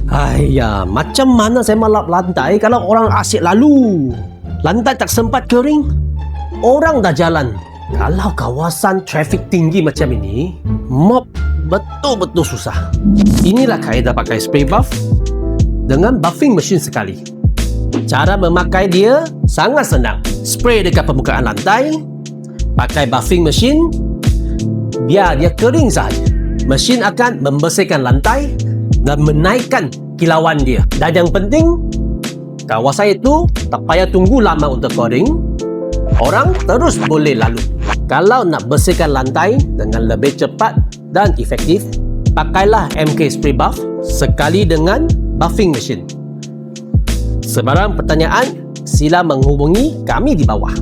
Ayah, macam mana saya melap lantai kalau orang asyik lalu? Lantai tak sempat kering, orang dah jalan. Kalau kawasan trafik tinggi macam ini, mop betul-betul susah. Inilah kaedah pakai spray buff dengan buffing mesin sekali. Cara memakai dia sangat senang. Spray dekat permukaan lantai, pakai buffing mesin, biar dia kering sahaja. Mesin akan membersihkan lantai dan menaikkan kilauan dia. Dan yang penting, kawasan itu tak payah tunggu lama untuk kering. Orang terus boleh lalu. Kalau nak bersihkan lantai dengan lebih cepat dan efektif, pakailah MK Spray Buff sekali dengan buffing mesin. Sebarang pertanyaan, sila menghubungi kami di bawah.